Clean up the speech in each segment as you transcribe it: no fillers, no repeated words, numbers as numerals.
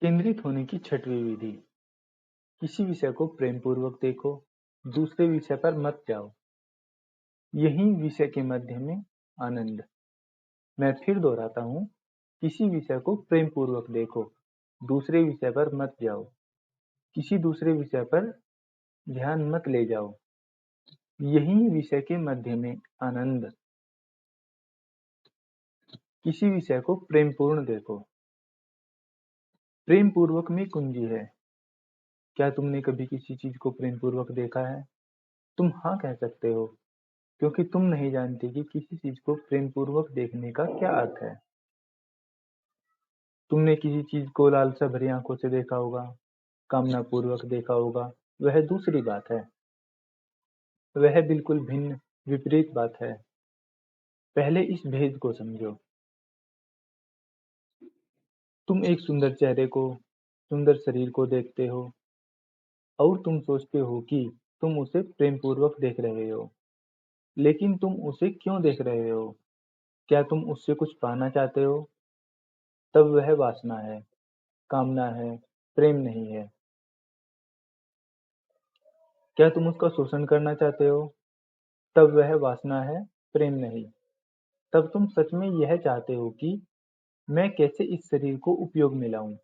केंद्रित होने की छठवीं विधि। किसी विषय को प्रेम पूर्वक देखो, दूसरे विषय पर मत जाओ। यही विषय के मध्य में आनंद। मैं फिर दोहराता हूँ, किसी विषय को प्रेम पूर्वक देखो, दूसरे विषय पर मत जाओ। किसी दूसरे विषय पर ध्यान मत ले जाओ। यही विषय के मध्य में आनंद। किसी विषय को प्रेम पूर्ण देखो। प्रेम पूर्वक में कुंजी है। क्या तुमने कभी किसी चीज को प्रेम पूर्वक देखा है? तुम हाँ कह सकते हो, क्योंकि तुम नहीं जानते कि किसी चीज को प्रेम पूर्वक देखने का क्या अर्थ है। तुमने किसी चीज को लालसा भरी आंखों से देखा होगा, कामना पूर्वक देखा होगा, वह दूसरी बात है। वह बिल्कुल भिन्न विपरीत बात है। पहले इस भेद को समझो। तुम एक सुंदर चेहरे को, सुंदर शरीर को देखते हो और तुम सोचते हो कि तुम उसे प्रेम पूर्वक देख रहे हो। लेकिन तुम उसे क्यों देख रहे हो? क्या तुम उससे कुछ पाना चाहते हो? तब वह वासना है, कामना है, प्रेम नहीं है। क्या तुम उसका शोषण करना चाहते हो? तब वह वासना है, प्रेम नहीं। तब तुम सच में यह चाहते हो कि मैं कैसे इस शरीर को उपयोग में लाऊं,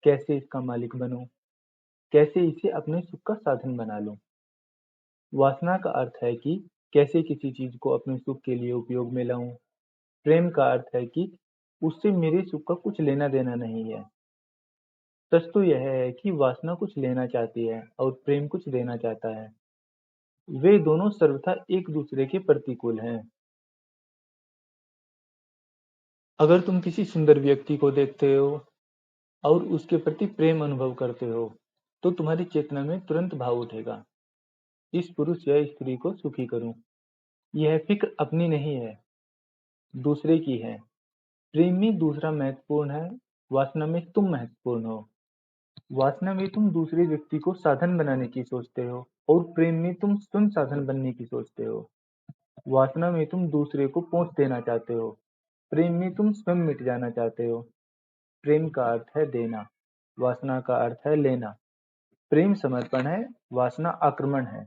कैसे इसका मालिक बनूं, कैसे इसे अपने सुख का साधन बना लूं। वासना का अर्थ है कि कैसे किसी चीज को अपने सुख के लिए उपयोग में लाऊं। प्रेम का अर्थ है कि उससे मेरे सुख का कुछ लेना देना नहीं है। सच तो यह है कि वासना कुछ लेना चाहती है और प्रेम कुछ देना चाहता है। वे दोनों सर्वथा एक दूसरे के प्रतिकूल हैं। अगर तुम किसी सुंदर व्यक्ति को देखते हो और उसके प्रति प्रेम अनुभव करते हो, तो तुम्हारी चेतना में तुरंत भाव उठेगा, इस पुरुष या स्त्री को सुखी करूं। यह फिक्र अपनी नहीं है, दूसरे की है। प्रेम में दूसरा महत्वपूर्ण है, वासना में तुम महत्वपूर्ण हो। वासना में तुम दूसरे व्यक्ति को साधन बनाने की सोचते हो और प्रेम में तुम स्वयं साधन बनने की सोचते हो। वासना में तुम दूसरे को पहुंच देना चाहते हो, प्रेम में तुम स्वयं मिट जाना चाहते हो। प्रेम का अर्थ है देना, वासना का अर्थ है लेना। प्रेम समर्पण है, वासना आक्रमण है।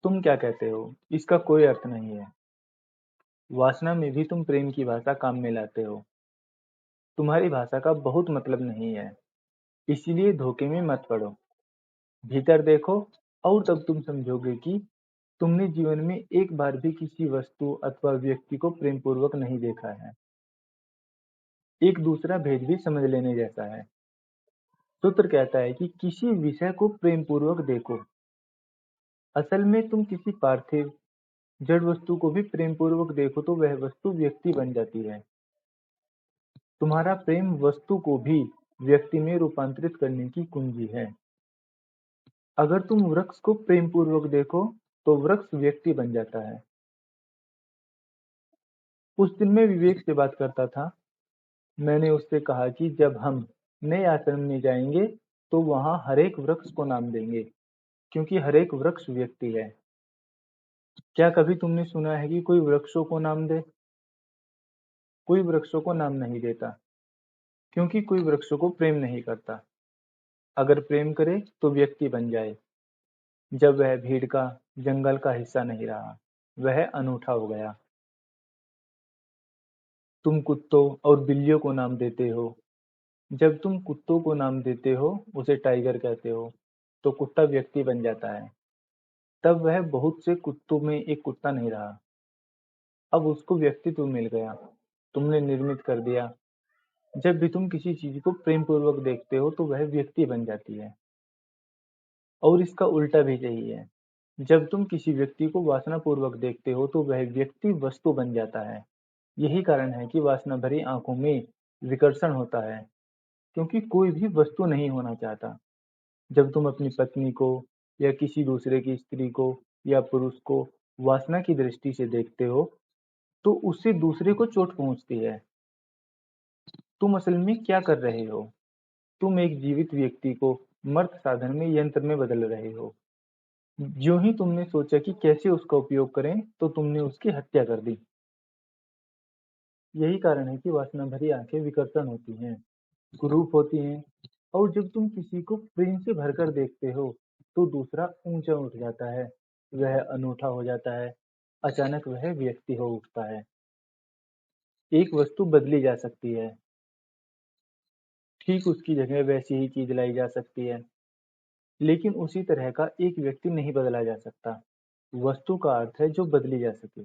तुम क्या कहते हो? इसका कोई अर्थ नहीं है। वासना में भी तुम प्रेम की भाषा काम में लाते हो। तुम्हारी भाषा का बहुत मतलब नहीं है, इसीलिए धोखे में मत पड़ो। भीतर देखो और तब तुम समझोगे कि तुमने जीवन में एक बार भी किसी वस्तु अथवा व्यक्ति को प्रेम पूर्वक नहीं देखा है। एक दूसरा भेद भी समझ लेने जैसा है। सूत्र कहता है कि किसी विषय को प्रेम पूर्वक देखो। असल में तुम किसी पार्थिव जड़ वस्तु को भी प्रेम पूर्वक देखो तो वह वस्तु व्यक्ति बन जाती है। तुम्हारा प्रेम वस्तु को भी व्यक्ति में रूपांतरित करने की कुंजी है। अगर तुम वृक्ष को प्रेम पूर्वक देखो तो वृक्ष व्यक्ति बन जाता है। उस दिन मैं विवेक से बात करता था। मैंने उससे कहा कि जब हम नए आश्रम में जाएंगे तो वहां हर एक वृक्ष को नाम देंगे, क्योंकि हर एक वृक्ष व्यक्ति है। क्या कभी तुमने सुना है कि कोई वृक्षों को नाम दे? कोई वृक्षों को नाम नहीं देता, क्योंकि कोई वृक्षों को प्रेम नहीं करता। अगर प्रेम करे तो व्यक्ति बन जाए। जब वह भीड़ का, जंगल का हिस्सा नहीं रहा, वह अनूठा हो गया। तुम कुत्तों और बिल्लियों को नाम देते हो। जब तुम कुत्तों को नाम देते हो, उसे टाइगर कहते हो, तो कुत्ता व्यक्ति बन जाता है। तब वह बहुत से कुत्तों में एक कुत्ता नहीं रहा, अब उसको व्यक्तित्व मिल गया, तुमने निर्मित कर दिया। जब भी तुम किसी चीज को प्रेम पूर्वक देखते हो तो वह व्यक्ति बन जाती है। और इसका उल्टा भी सही है। जब तुम किसी व्यक्ति को वासना पूर्वक देखते हो तो वह व्यक्ति वस्तु बन जाता है। यही कारण है कि वासना भरी आंखों में विकर्षण होता है, क्योंकि कोई भी वस्तु नहीं होना चाहता। जब तुम अपनी पत्नी को या किसी दूसरे की स्त्री को या पुरुष को वासना की दृष्टि से देखते हो तो उससे दूसरे को चोट पहुंचती है। तुम असल में क्या कर रहे हो? तुम एक जीवित व्यक्ति को मर्त साधन में यंत्र में बदल रहे हो। ज्यों ही तुमने सोचा कि कैसे उसका उपयोग करें तो तुमने उसकी हत्या कर दी। यही कारण है कि वासना भरी आंखें विकर्षण होती हैं। कुरूप होती हैं। और जब तुम किसी को प्रेम से भरकर देखते हो तो दूसरा ऊंचा उठ जाता है, वह अनूठा हो जाता है, अचानक वह व्यक्ति हो उठता है। एक वस्तु बदली जा सकती है, ठीक उसकी जगह वैसी ही चीज लाई जा सकती है, लेकिन उसी तरह का एक व्यक्ति नहीं बदला जा सकता। वस्तु का अर्थ है जो बदली जा सके,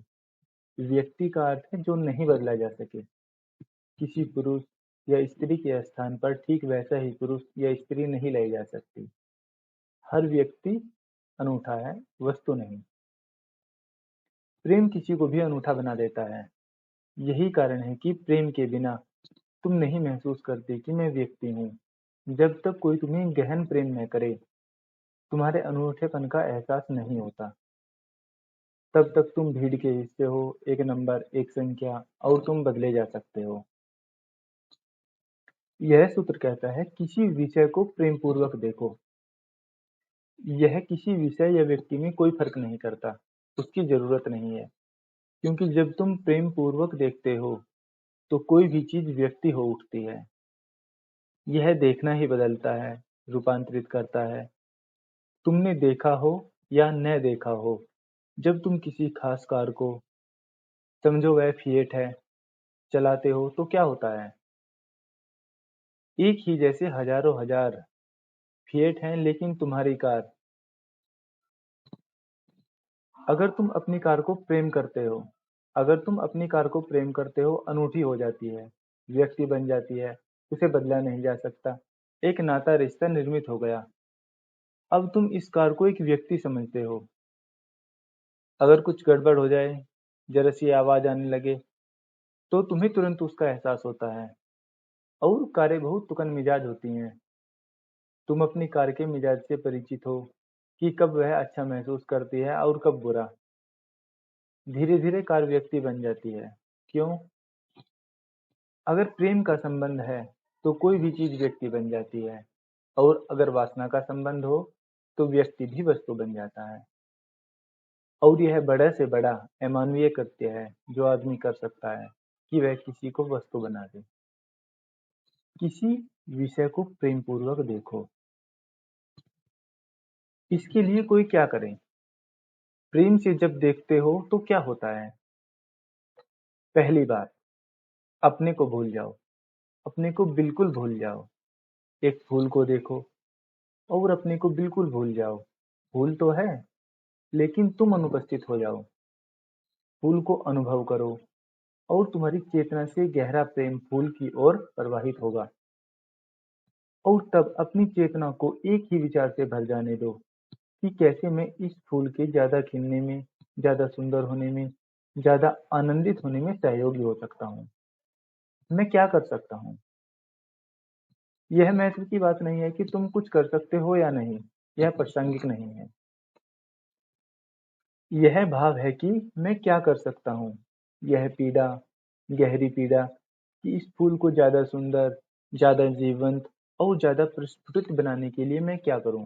व्यक्ति का अर्थ है जो नहीं बदला जा सके। किसी पुरुष या स्त्री के स्थान पर ठीक वैसा ही पुरुष या स्त्री नहीं लाई जा सकती। हर व्यक्ति अनूठा है, वस्तु नहीं। प्रेम किसी को भी अनूठा बना देता है। यही कारण है कि प्रेम के बिना तुम नहीं महसूस करते कि मैं व्यक्ति हूँ। जब तक कोई तुम्हें गहन प्रेम न करे, तुम्हारे अनूठेपन का एहसास नहीं होता। तब तक तुम भीड़ के हिस्से हो, एक नंबर, एक संख्या, और तुम बदले जा सकते हो। यह सूत्र कहता है किसी विषय को प्रेम पूर्वक देखो। यह किसी विषय या व्यक्ति में कोई फर्क नहीं करता, उसकी जरूरत नहीं है, क्योंकि जब तुम प्रेम पूर्वक देखते हो तो कोई भी चीज व्यक्ति हो उठती है। यह देखना ही बदलता है, रूपांतरित करता है। तुमने देखा हो या न देखा हो, जब तुम किसी खास कार को, समझो वह फिएट है, चलाते हो तो क्या होता है? एक ही जैसे हजारों हजार फिएट हैं, लेकिन तुम्हारी कार, अगर तुम अपनी कार को प्रेम करते हो, अगर तुम अपनी कार को प्रेम करते हो, अनूठी हो जाती है, व्यक्ति बन जाती है, उसे बदला नहीं जा सकता। एक नाता रिश्ता निर्मित हो गया। अब तुम इस कार को एक व्यक्ति समझते हो। अगर कुछ गड़बड़ हो जाए, जरा सी आवाज आने लगे, तो तुम्हें तुरंत उसका एहसास होता है। और कारें बहुत तुकन मिजाज होती हैं। तुम अपनी कार के मिजाज से परिचित हो कि कब वह अच्छा महसूस करती है और कब बुरा। धीरे धीरे कार व्यक्ति बन जाती है। क्यों? अगर प्रेम का संबंध है तो कोई भी चीज व्यक्ति बन जाती है, और अगर वासना का संबंध हो तो व्यक्ति भी वस्तु बन जाता है। और यह बड़ा से बड़ा अमानवीय कृत्य है जो आदमी कर सकता है, कि वह किसी को वस्तु बना दे। किसी विषय को प्रेम पूर्वक देखो। इसके लिए कोई क्या करे? प्रेम से जब देखते हो तो क्या होता है? पहली बात, अपने को भूल जाओ। अपने को बिल्कुल भूल जाओ। एक फूल को देखो और अपने को बिल्कुल भूल जाओ। फूल तो है, लेकिन तुम अनुपस्थित हो जाओ। फूल को अनुभव करो, और तुम्हारी चेतना से गहरा प्रेम फूल की ओर प्रवाहित होगा। और तब अपनी चेतना को एक ही विचार से भर जाने दो कि कैसे मैं इस फूल के ज्यादा खिलने में, ज्यादा सुंदर होने में, ज्यादा आनंदित होने में सहयोगी हो सकता हूँ। मैं क्या कर सकता हूँ? यह महत्व की बात नहीं है कि तुम कुछ कर सकते हो या नहीं, यह प्रासंगिक नहीं है। यह भाव है कि मैं क्या कर सकता हूँ। यह पीड़ा, गहरी पीड़ा, कि इस फूल को ज्यादा सुंदर, ज्यादा जीवंत और ज्यादा प्रस्फुटित बनाने के लिए मैं क्या करूँ,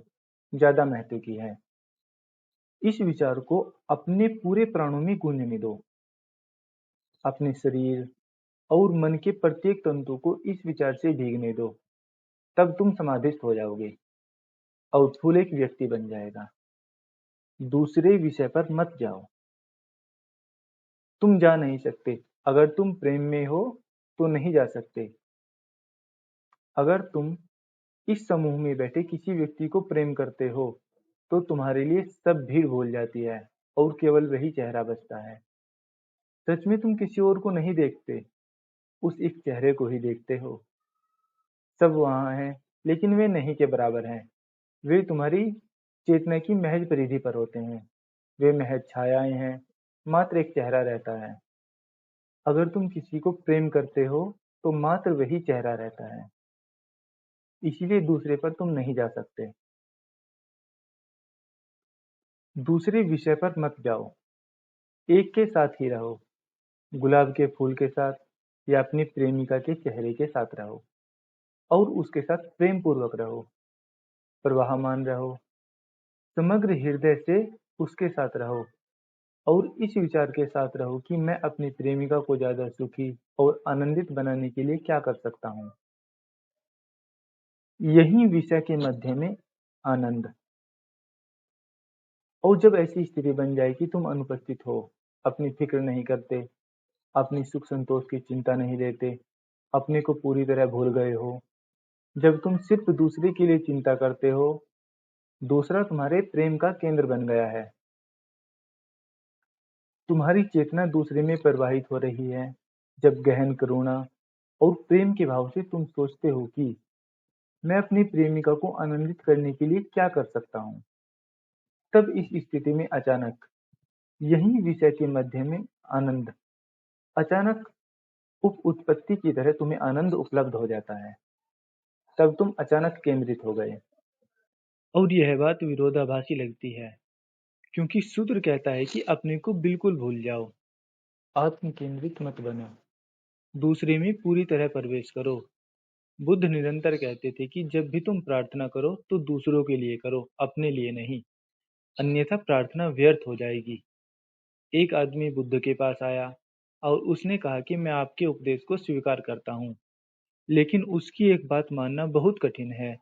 ज्यादा महत्व की है। इस विचार को अपने पूरे प्राणों में गूंजने दो। अपने शरीर और मन के प्रत्येक तंतु को इस विचार से भीगने दो। तब तुम समाधिस्थ हो जाओगे और फूल एक व्यक्ति बन जाएगा। दूसरे विषय पर मत जाओ। तुम जा नहीं सकते। अगर तुम प्रेम में हो तो नहीं जा सकते। अगर तुम इस समूह में बैठे किसी व्यक्ति को प्रेम करते हो तो तुम्हारे लिए सब भीड़ भूल जाती है और केवल वही चेहरा बचता है। सच में तुम किसी और को नहीं देखते, उस एक चेहरे को ही देखते हो। सब वहां हैं, लेकिन वे नहीं के बराबर हैं। वे तुम्हारी चेतना की महज परिधि पर होते हैं। वे महज छायाएं हैं, मात्र एक चेहरा रहता है। अगर तुम किसी को प्रेम करते हो तो मात्र वही चेहरा रहता है, इसीलिए दूसरे पर तुम नहीं जा सकते। दूसरे विषय पर मत जाओ। एक के साथ ही रहो, गुलाब के फूल के साथ या अपनी प्रेमिका के चेहरे के साथ रहो, और उसके साथ प्रेम पूर्वक रहो, प्रवाहमान रहो, समग्र हृदय से उसके साथ रहो। और इस विचार के साथ रहो कि मैं अपनी प्रेमिका को ज्यादा सुखी और आनंदित बनाने के लिए क्या कर सकता हूँ। यही विषय के मध्य में आनंद। और जब ऐसी स्थिति बन जाए कि तुम अनुपस्थित हो, अपनी फिक्र नहीं करते, अपनी सुख संतोष की चिंता नहीं लेते, अपने को पूरी तरह भूल गए हो, जब तुम सिर्फ दूसरे के लिए चिंता करते हो, दूसरा तुम्हारे प्रेम का केंद्र बन गया है, तुम्हारी चेतना दूसरे में प्रवाहित हो रही है, जब गहन करुणा और प्रेम के भाव से तुम सोचते हो कि मैं अपनी प्रेमिका को आनंदित करने के लिए क्या कर सकता हूँ, तब इस स्थिति में अचानक यही विषय के मध्य में आनंद, अचानक उप उत्पत्ति की तरह तुम्हें आनंद उपलब्ध हो जाता है। तब तुम अचानक केंद्रित हो गए। और यह बात विरोधाभासी लगती है, क्योंकि सूत्र कहता है कि अपने को बिल्कुल भूल जाओ, आत्म केंद्रित मत बनो, दूसरे में पूरी तरह प्रवेश करो। बुद्ध निरंतर कहते थे कि जब भी तुम प्रार्थना करो तो दूसरों के लिए करो, अपने लिए नहीं, अन्यथा प्रार्थना व्यर्थ हो जाएगी। एक आदमी बुद्ध के पास आया और उसने कहा कि मैं आपके उपदेश को स्वीकार करता हूँ, लेकिन उसकी एक बात मानना बहुत कठिन है।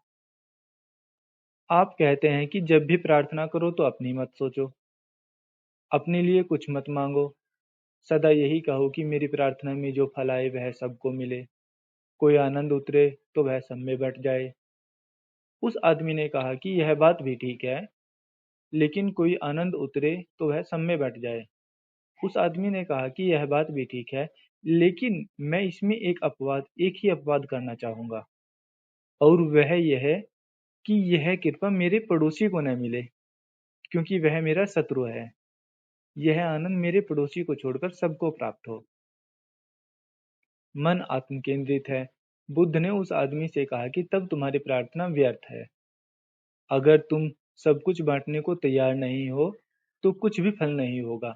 आप कहते हैं कि जब भी प्रार्थना करो तो अपनी मत सोचो, अपने लिए कुछ मत मांगो, सदा यही कहो कि मेरी प्रार्थना में जो फल आए वह सबको मिले, कोई आनंद उतरे तो वह सब में बट जाए। उस आदमी ने कहा कि यह बात भी ठीक है, लेकिन कोई आनंद उतरे तो वह सब में बट जाए। उस आदमी ने कहा कि यह बात भी ठीक है, लेकिन मैं इसमें एक ही अपवाद करना चाहूंगा, और वह यह कि यह कृपा मेरे पड़ोसी को न मिले, क्योंकि वह मेरा शत्रु है। यह आनंद मेरे पड़ोसी को छोड़कर सबको प्राप्त हो। मन आत्म केंद्रित है। बुद्ध ने उस आदमी से कहा कि तब तुम्हारी प्रार्थना व्यर्थ है। अगर तुम सब कुछ बांटने को तैयार नहीं हो तो कुछ भी फल नहीं होगा,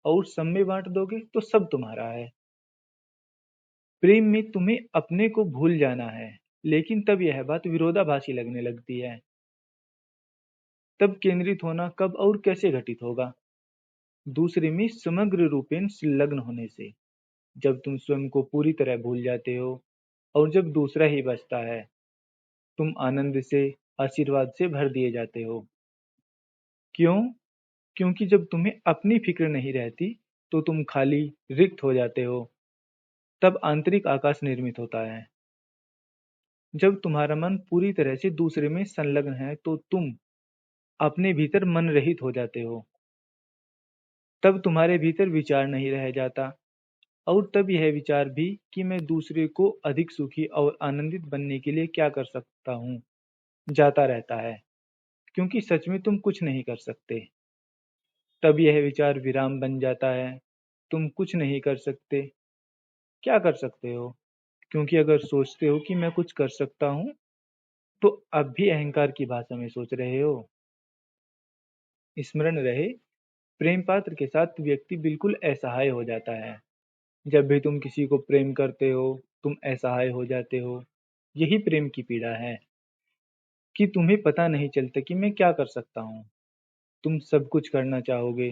और सब में बांट दोगे तो सब तुम्हारा है। प्रेम में तुम्हें अपने को भूल जाना है, लेकिन तब यह बात विरोधाभासी लगने लगती है। तब केंद्रित होना कब और कैसे घटित होगा? दूसरे में समग्र रूपेण संलग्न होने से, जब तुम स्वयं को पूरी तरह भूल जाते हो और जब दूसरा ही बचता है, तुम आनंद से, आशीर्वाद से भर दिए जाते हो। क्यों? क्योंकि जब तुम्हें अपनी फिक्र नहीं रहती तो तुम खाली, रिक्त हो जाते हो। तब आंतरिक आकाश निर्मित होता है। जब तुम्हारा मन पूरी तरह से दूसरे में संलग्न है तो तुम अपने भीतर मन रहित हो जाते हो। तब तुम्हारे भीतर विचार नहीं रह जाता, और तब यह विचार भी कि मैं दूसरे को अधिक सुखी और आनंदित बनने के लिए क्या कर सकता हूँ, जाता रहता है, क्योंकि सच में तुम कुछ नहीं कर सकते। तब यह विचार विराम बन जाता है। तुम कुछ नहीं कर सकते। क्या कर सकते हो? क्योंकि अगर सोचते हो कि मैं कुछ कर सकता हूँ, तो अब भी अहंकार की भाषा में सोच रहे हो। स्मरण रहे, प्रेम पात्र के साथ व्यक्ति बिल्कुल असहाय हो जाता है। जब भी तुम किसी को प्रेम करते हो, तुम असहाय हो जाते हो। यही प्रेम की पीड़ा है, कि तुम्हें पता नहीं चलता कि मैं क्या कर सकता हूँ। तुम सब कुछ करना चाहोगे,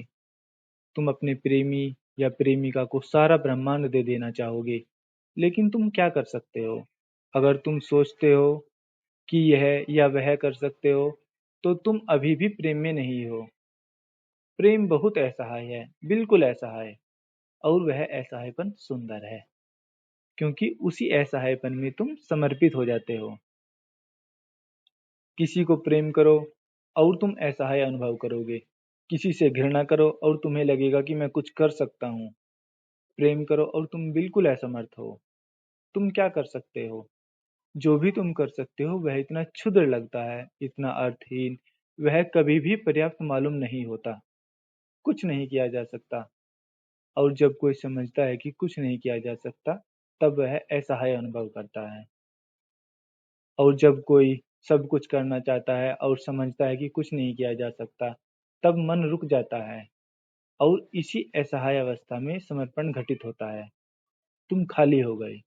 तुम अपने प्रेमी या प्रेमिका को सारा ब्रह्मांड दे देना चाहोगे, लेकिन तुम क्या कर सकते हो? अगर तुम सोचते हो कि यह या वह कर सकते हो, तो तुम अभी भी प्रेम में नहीं हो। प्रेम बहुत असहाय है, बिल्कुल असहाय, और वह असहायपन सुंदर है, क्योंकि उसी असहायपन में तुम समर्पित हो जाते हो। किसी को प्रेम करो और तुम असहाय अनुभव करोगे। किसी से घृणा करो और तुम्हें लगेगा कि मैं कुछ कर सकता हूँ। प्रेम करो और तुम बिल्कुल असमर्थ हो। तुम क्या कर सकते हो? जो भी तुम कर सकते हो वह इतना क्षुद्र लगता है, इतना अर्थहीन, वह कभी भी पर्याप्त मालूम नहीं होता। कुछ नहीं किया जा सकता। और जब कोई समझता है कि कुछ नहीं किया जा सकता, तब वह असहाय अनुभव करता है। और जब कोई सब कुछ करना चाहता है और समझता है कि कुछ नहीं किया जा सकता, तब मन रुक जाता है, और इसी असहाय अवस्था में समर्पण घटित होता है। तुम खाली हो गए।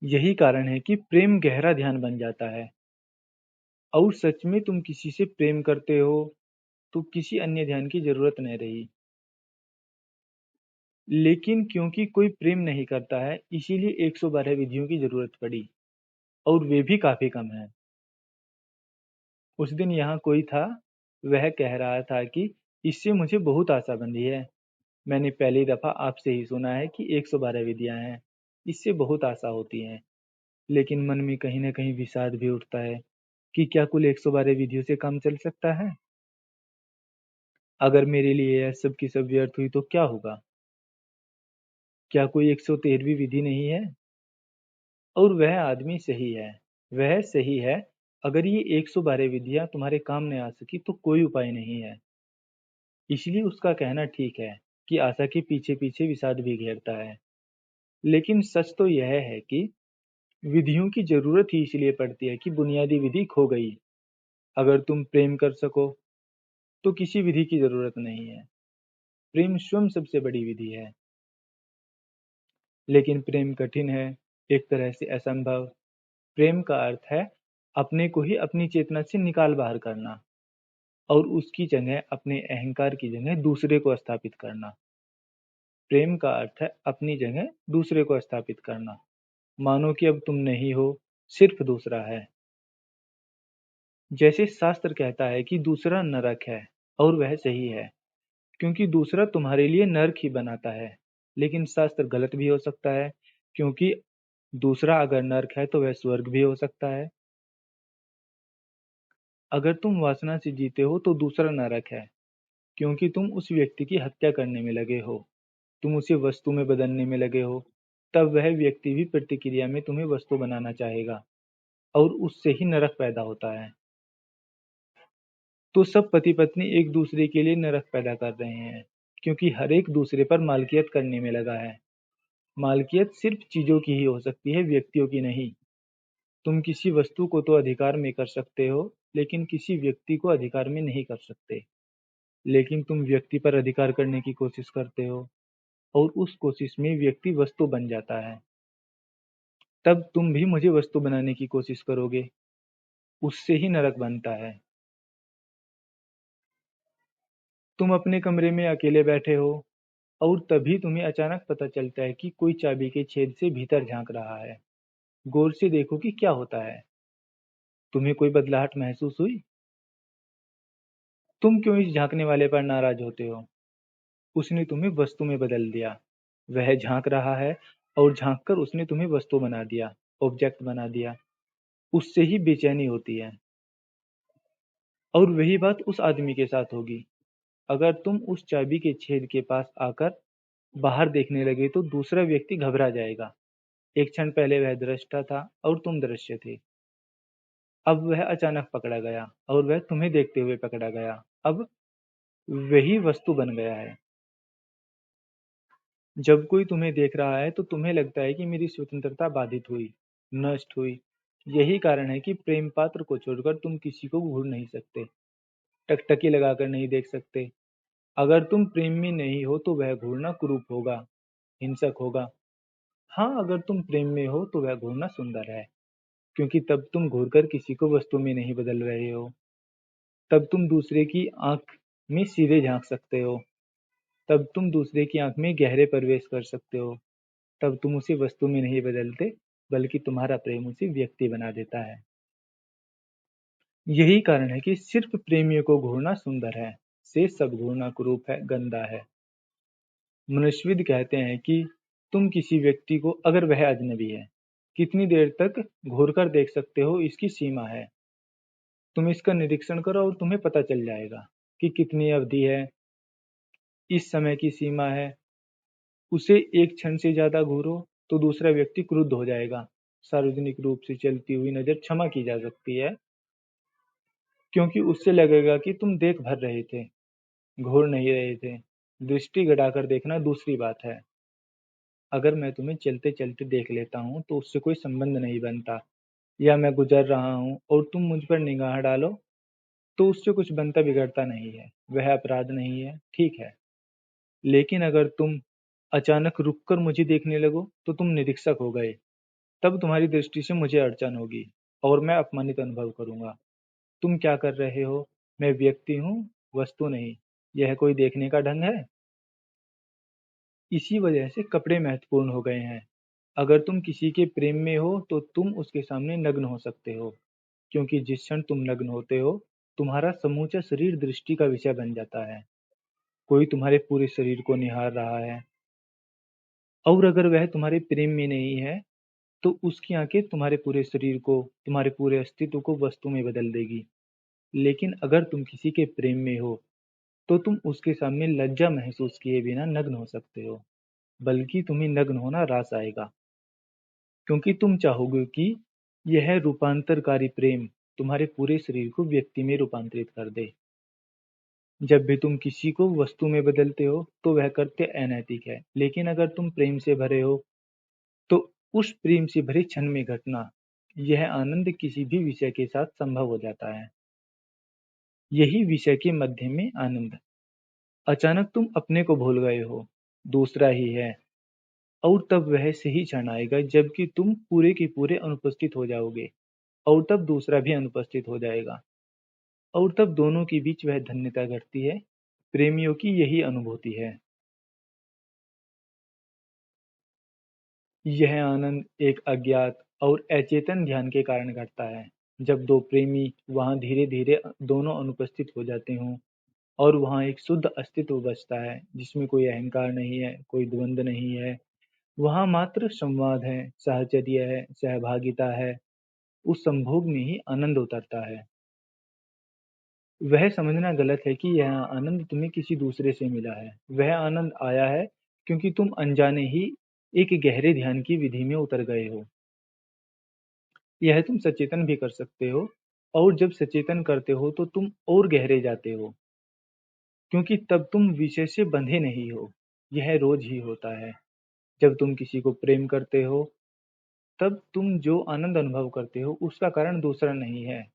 यही कारण है कि प्रेम गहरा ध्यान बन जाता है। और सच में तुम किसी से प्रेम करते हो तो किसी अन्य ध्यान की जरूरत नहीं रही। लेकिन क्योंकि कोई प्रेम नहीं करता है, इसीलिए 112 विधियों की जरूरत पड़ी। और वे भी काफी कम हैं। उस दिन यहाँ कोई था, वह कह रहा था कि इससे मुझे बहुत आशा बंधी है। मैंने पहली दफा आपसे ही सुना है कि 112 विधियां हैं, इससे बहुत आशा होती है। लेकिन मन में कहीं न कहीं विषाद भी उठता है कि क्या कुल 112 विधियों से काम चल सकता है? अगर मेरे लिए यह सब की सब व्यर्थ हुई तो क्या होगा? क्या कोई 113वीं विधि नहीं है? और वह आदमी सही है। वह सही है। अगर ये 112 विधियां तुम्हारे काम न आ सकी तो कोई उपाय नहीं है। इसलिए उसका कहना ठीक है कि आशा के पीछे पीछे विषाद भी घेरता है। लेकिन सच तो यह है कि विधियों की जरूरत ही इसलिए पड़ती है कि बुनियादी विधि खो गई। अगर तुम प्रेम कर सको तो किसी विधि की जरूरत नहीं है। प्रेम स्वयं सबसे बड़ी विधि है। लेकिन प्रेम कठिन है, एक तरह से असंभव। प्रेम का अर्थ है अपने को ही अपनी चेतना से निकाल बाहर करना और उसकी जगह अपने अहंकार की जगह दूसरे को स्थापित करना। प्रेम का अर्थ है अपनी जगह दूसरे को स्थापित करना। मानो कि अब तुम नहीं हो, सिर्फ दूसरा है। जैसे शास्त्र कहता है कि दूसरा नरक है, और वह सही है, क्योंकि दूसरा तुम्हारे लिए नरक ही बनाता है। लेकिन शास्त्र गलत भी हो सकता है, क्योंकि दूसरा अगर नरक है तो वह स्वर्ग भी हो सकता है। अगर तुम वासना से जीते हो तो दूसरा नरक है, क्योंकि तुम उस व्यक्ति की हत्या करने में लगे हो, तुम उसे वस्तु में बदलने में लगे हो। तब वह व्यक्ति भी प्रतिक्रिया में तुम्हें वस्तु बनाना चाहेगा, और उससे ही नरक पैदा होता है। तो सब पति पत्नी एक दूसरे के लिए नरक पैदा कर रहे हैं, क्योंकि हर एक दूसरे पर मालकियत करने में लगा है। मालकियत सिर्फ चीजों की ही हो सकती है, व्यक्तियों की नहीं। तुम किसी वस्तु को तो अधिकार में कर सकते हो, लेकिन किसी व्यक्ति को अधिकार में नहीं कर सकते। लेकिन तुम व्यक्ति पर अधिकार करने की कोशिश करते हो, और उस कोशिश में व्यक्ति वस्तु बन जाता है। तब तुम भी मुझे वस्तु बनाने की कोशिश करोगे, उससे ही नरक बनता है। तुम अपने कमरे में अकेले बैठे हो, और तभी तुम्हें अचानक पता चलता है कि कोई चाबी के छेद से भीतर झांक रहा है। गौर से देखो कि क्या होता है। तुम्हें कोई बदलाहट महसूस हुई? तुम क्यों इस झांकने वाले पर नाराज होते हो? उसने तुम्हें वस्तु में बदल दिया। वह झांक रहा है, और झांक कर उसने तुम्हें वस्तु बना दिया, ऑब्जेक्ट बना दिया। उससे ही बेचैनी होती है। और वही बात उस आदमी के साथ होगी। अगर तुम उस चाबी के छेद के पास आकर बाहर देखने लगे तो दूसरा व्यक्ति घबरा जाएगा। एक क्षण पहले वह दृष्टा था और तुम दृश्य थे। अब वह अचानक पकड़ा गया, और वह तुम्हें देखते हुए पकड़ा गया। अब वही वस्तु बन गया है। जब कोई तुम्हें देख रहा है तो तुम्हें लगता है कि मेरी स्वतंत्रता बाधित हुई, नष्ट हुई। यही कारण है कि प्रेम पात्र को छोड़कर तुम किसी को घूर नहीं सकते, टकटकी लगाकर नहीं देख सकते। अगर तुम प्रेम में नहीं हो तो वह घूरना कुरूप होगा, हिंसक होगा। हाँ, अगर तुम प्रेम में हो तो वह घूरना सुंदर है, क्योंकि तब तुम घूरकर किसी को वस्तु में नहीं बदल रहे हो। तब तुम दूसरे की आंख में सीधे झांक सकते हो। तब तुम दूसरे की आंख में गहरे प्रवेश कर सकते हो। तब तुम उसे वस्तु में नहीं बदलते, बल्कि तुम्हारा प्रेम उसे व्यक्ति बना देता है। यही कारण है कि सिर्फ प्रेमियों को घूरना सुंदर है, शेष सब घूरना कुरूप है, गंदा है। मनुष्यविद कहते हैं कि तुम किसी व्यक्ति को, अगर वह अजनबी है, कितनी देर तक घूर कर देख सकते हो, इसकी सीमा है। तुम इसका निरीक्षण करो और तुम्हें पता चल जाएगा कि कितनी अवधि है, इस समय की सीमा है। उसे एक क्षण से ज्यादा घूरो तो दूसरा व्यक्ति क्रुद्ध हो जाएगा। सार्वजनिक रूप से चलती हुई नजर क्षमा की जा सकती है, क्योंकि उससे लगेगा कि तुम देख भर रहे थे, घूर नहीं रहे थे। दृष्टि घटाकर देखना दूसरी बात है। अगर मैं तुम्हें चलते चलते देख लेता हूँ तो उससे कोई संबंध नहीं बनता, या मैं गुजर रहा हूँ और तुम मुझ पर निगाह डालो तो उससे कुछ बनता बिगड़ता नहीं है, वह अपराध नहीं है, ठीक है। लेकिन अगर तुम अचानक रुककर मुझे देखने लगो तो तुम निरीक्षक हो गए। तब तुम्हारी दृष्टि से मुझे अड़चन होगी, और मैं अपमानित अनुभव करूंगा। तुम क्या कर रहे हो? मैं व्यक्ति हूँ, वस्तु नहीं। यह कोई देखने का ढंग है? इसी वजह से कपड़े महत्वपूर्ण हो गए हैं। अगर तुम किसी के प्रेम में हो तो तुम उसके सामने नग्न हो सकते हो, क्योंकि जिस क्षण तुम नग्न होते हो, तुम्हारा समूचा शरीर दृष्टि का विषय बन जाता है। कोई तुम्हारे पूरे शरीर को निहार रहा है, और अगर वह तुम्हारे प्रेम में नहीं है, तो उसकी आंखें तुम्हारे पूरे शरीर को, तुम्हारे पूरे अस्तित्व को वस्तु में बदल देगी। लेकिन अगर तुम किसी के प्रेम में हो, तो तुम उसके सामने लज्जा महसूस किए बिना नग्न हो सकते हो, बल्कि तुम्हें नग्न होना रास आएगा, क्योंकि तुम चाहोगे कि यह रूपांतरकारी प्रेम तुम्हारे पूरे शरीर को व्यक्ति में रूपांतरित कर दे। जब भी तुम किसी को वस्तु में बदलते हो, तो वह कृत्य अनैतिक है, लेकिन अगर तुम प्रेम से भरे हो, तो उस प्रेम से भरे क्षण में घटना, यह आनंद किसी भी विषय के साथ संभव हो जाता है। यही विषय के मध्य में आनंद। अचानक तुम अपने को भूल गए हो, दूसरा ही है, और तब वह सही क्षण आएगा जबकि तुम पूरे के पूरे अनुपस्थित हो जाओगे, और तब दूसरा भी अनुपस्थित हो जाएगा, और तब दोनों के बीच वह धन्यता घटती है। प्रेमियों की यही अनुभूति है। यह आनंद एक अज्ञात और अचेतन ध्यान के कारण घटता है। जब दो प्रेमी वहां धीरे धीरे दोनों अनुपस्थित हो जाते हों, और वहां एक शुद्ध अस्तित्व बचता है जिसमें कोई अहंकार नहीं है, कोई द्वंद्व नहीं है, वहां मात्र संवाद है, साहचर्य है, सहभागिता है। उस संभोग में ही आनंद उतरता है। वह समझना गलत है कि यह आनंद तुम्हें किसी दूसरे से मिला है। वह आनंद आया है क्योंकि तुम अनजाने ही एक गहरे ध्यान की विधि में उतर गए हो। यह तुम सचेतन भी कर सकते हो, और जब सचेतन करते हो तो तुम और गहरे जाते हो, क्योंकि तब तुम विषय से बंधे नहीं हो। यह रोज ही होता है। जब तुम किसी को प्रेम करते हो, तब तुम जो आनंद अनुभव करते हो उसका कारण दूसरा नहीं है,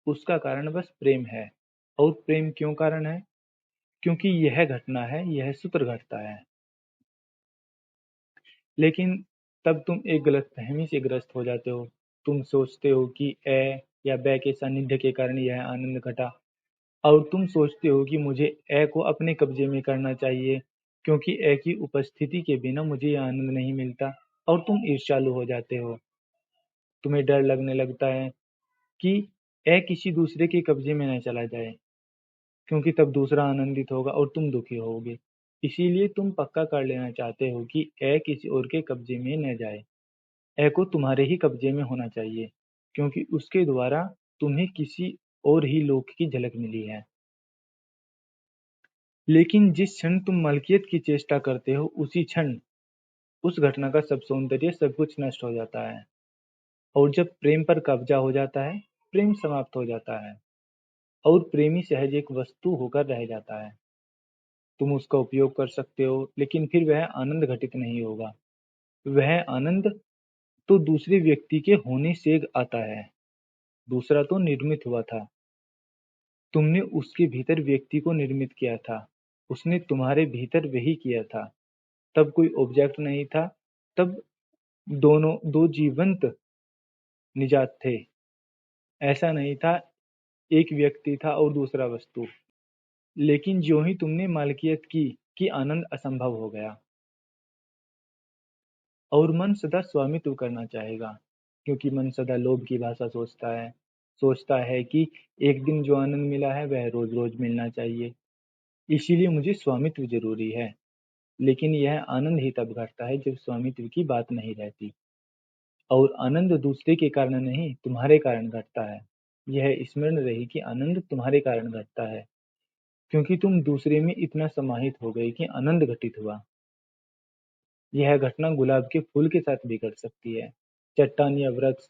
उसका कारण बस प्रेम है। और प्रेम क्यों कारण है? क्योंकि यह घटना है, यह सूत्र घटता है। लेकिन तब तुम एक गलतफहमी से ग्रस्त हो जाते हो। तुम सोचते हो कि ए या बै के सानिध्य के कारण यह आनंद घटा, और तुम सोचते हो कि मुझे ए को अपने कब्जे में करना चाहिए, क्योंकि ए की उपस्थिति के बिना मुझे यह आनंद नहीं मिलता। और तुम ईर्ष्यालु हो जाते हो। तुम्हें डर लगने लगता है कि ए किसी दूसरे के कब्जे में न चला जाए, क्योंकि तब दूसरा आनंदित होगा और तुम दुखी होगे। इसीलिए तुम पक्का कर लेना चाहते हो कि ए किसी और के कब्जे में न जाए। ए को तुम्हारे ही कब्जे में होना चाहिए, क्योंकि उसके द्वारा तुम्हें किसी और ही लोक की झलक मिली है। लेकिन जिस क्षण तुम मलकियत की चेष्टा करते हो, उसी क्षण उस घटना का सब सौंदर्य, सब कुछ नष्ट हो जाता है। और जब प्रेम पर कब्जा हो जाता है, प्रेम समाप्त हो जाता है, और प्रेमी सहज एक वस्तु होकर रह जाता है। तुम उसका उपयोग कर सकते हो, लेकिन फिर वह आनंद घटित नहीं होगा। वह आनंद तो दूसरे व्यक्ति के होने से आता है। दूसरा तो निर्मित हुआ था। तुमने उसके भीतर व्यक्ति को निर्मित किया था। उसने तुम्हारे भीतर वही किया था। तब कोई ऑब्जेक्ट नहीं था। तब दोनों दो जीवंत निजात थे। ऐसा नहीं था एक व्यक्ति था और दूसरा वस्तु। लेकिन ज्यों ही तुमने मालकियत की कि आनंद असंभव हो गया। और मन सदा स्वामित्व करना चाहेगा, क्योंकि मन सदा लोभ की भाषा सोचता है। सोचता है कि एक दिन जो आनंद मिला है वह रोज रोज मिलना चाहिए, इसीलिए मुझे स्वामित्व जरूरी है। लेकिन यह आनंद ही तब घटता है जब स्वामित्व की बात नहीं रहती, और आनंद दूसरे के कारण नहीं, तुम्हारे कारण घटता है। यह स्मरण रहे कि आनंद तुम्हारे कारण घटता है, क्योंकि तुम दूसरे में इतना समाहित हो गए कि आनंद घटित हुआ। यह घटना गुलाब के फूल के साथ भी घट सकती है, चट्टान या वृक्ष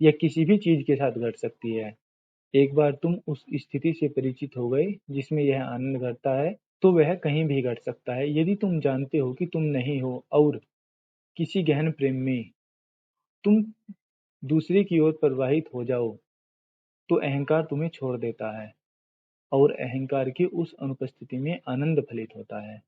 या किसी भी चीज के साथ घट सकती है। एक बार तुम उस स्थिति से परिचित हो गए जिसमें यह आनंद घटता है, तो वह कहीं भी घट सकता है। यदि तुम जानते हो कि तुम नहीं हो, और किसी गहन प्रेम में तुम दूसरे की ओर प्रवाहित हो जाओ, तो अहंकार तुम्हें छोड़ देता है, और अहंकार की उस अनुपस्थिति में आनंद फलित होता है।